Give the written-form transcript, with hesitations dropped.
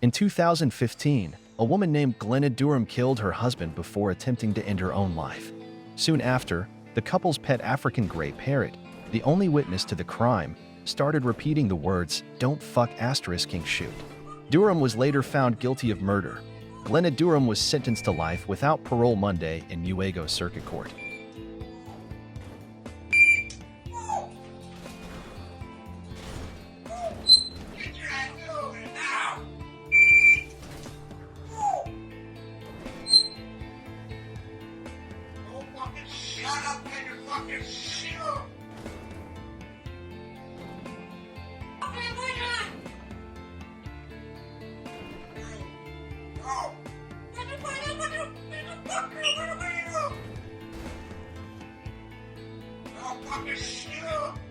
In 2015, a woman named Glenna Duram killed her husband before attempting to end her own life. Soon after, the couple's pet African gray parrot, the only witness to the crime, started repeating the words, "Don't fuck *king shoot." Duram was later found guilty of murder. Glenna Duram was sentenced to life without parole Monday in Newaygo Circuit Court. Shut up and you fucking shit! Okay, wait on! No! What the fuck are you? No fucking shit!